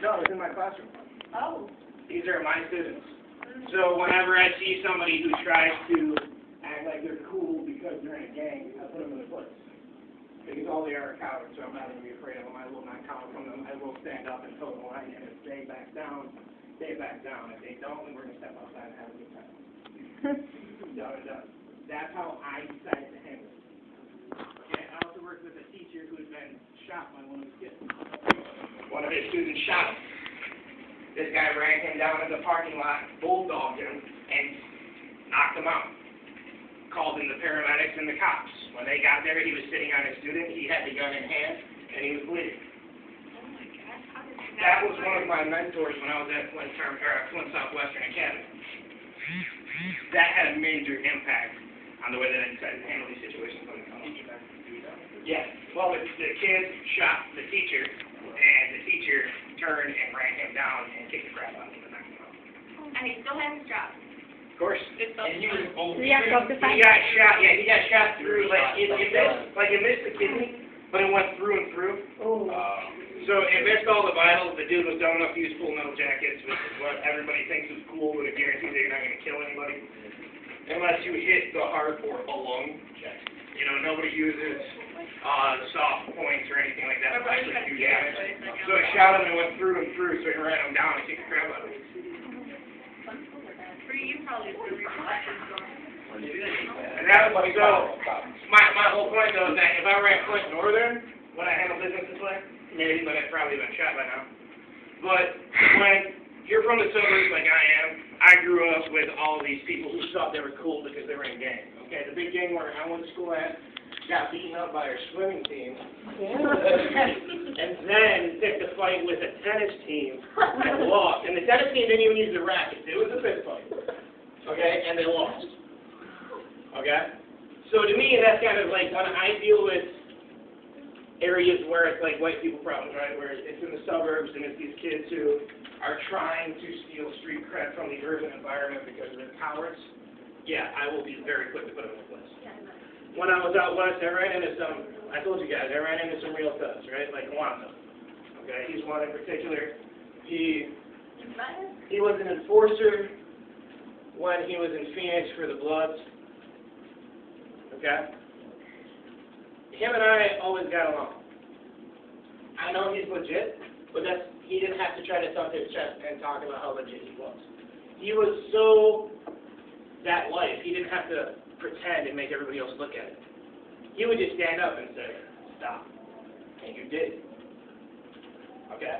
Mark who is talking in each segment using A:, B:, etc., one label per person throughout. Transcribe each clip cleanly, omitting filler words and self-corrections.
A: No, it's in my classroom.
B: Oh.
A: These are my students. So whenever I see somebody who tries to act like they're cool because they're in a gang, I put them in a place. Because all they are cowards, so I'm not going to be afraid of them. I will not cower from them. I will stand up and toe the line, and if they back down, they back down. If they don't, then we're going to step outside and have a good time. That's how I decided to handle it. Okay, I also worked with a teacher who had been shot by one of his kids. One of his students shot him. This guy ran him down in the parking lot, bulldogged him, and knocked him out. Called in the paramedics and the cops. When they got there, he was sitting on his student. He had the gun in hand, and he was bleeding.
B: Oh my gosh, how did you
A: That was one of my mentors when I was at Flint Southwestern Academy. That had a major impact on the way that I decided to handle these situations when they come up. Yeah. Well, the kid shot the teacher, and the teacher turned and ran him down and kicked the crap out of him and knocked him out.
B: And he still has his job.
A: Of course.
C: And he was
B: He got
A: He got shot. Yeah, he got shot through. It missed the kidney, but it went through and through.
B: Oh.
A: So it missed all the vitals. The dude was dumb enough to use full metal jackets, which is what everybody thinks is cool, but it guarantees that you're not going to kill anybody unless you hit the heart or a lung. You know, nobody uses soft points or anything like that to actually do damage. So it shot him and went through and through, so it ran him down and kicked the crap out of him.
B: For you, probably it's the repercussions.
A: And that was so. My whole point though is that if I ran Flint Northern, would I handle business this way? Maybe, but I'd probably been shot by now. But when you're from the suburbs like I am, I grew up with all these people who thought they were cool because they were in gangs. Okay, the big gang where I went to school at got beaten up by our swimming team, and then picked a fight with a tennis team and lost. And the tennis team didn't even use the rackets; it was a fist fight. Okay, and they lost. Okay, so to me, that's kind of like when I deal with areas where it's like white people problems, right? Where it's in the suburbs and it's these kids who are trying to steal street cred from the urban environment because they're cowards. Yeah, I will be very quick to put them in place. When I was out west, I ran into I told you guys, I ran into some real thugs, right? Like Wanda. Okay, he's one in particular. He was an enforcer when he was in Phoenix for the Bloods. Okay? Him and I always got along. I know he's legit, but he didn't have to try to thump his chest and talk about how legit he was. He was so that life, he didn't have to pretend and make everybody else look at it. He would just stand up and say, stop. And you did. Okay?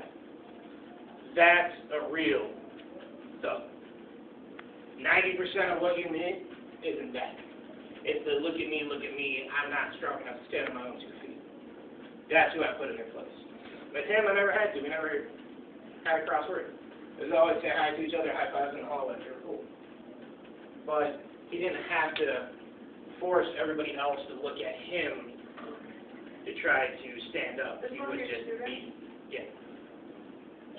A: That's a real thug. 90% of what you need isn't that. It's the look at me, I'm not strong enough to stand on my own 2 feet. That's who I put in their place. With him, I never had to. We never had a crossword. It was always say hi to each other, high fives in the hallway. They were cool. But he didn't have to force everybody else to look at him to try to stand up. He would just be, yeah.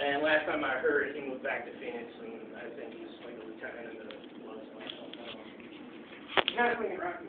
A: And last time I heard, he moved back to Phoenix, and I think he's like a lieutenant in the Bloods. Not clean rock.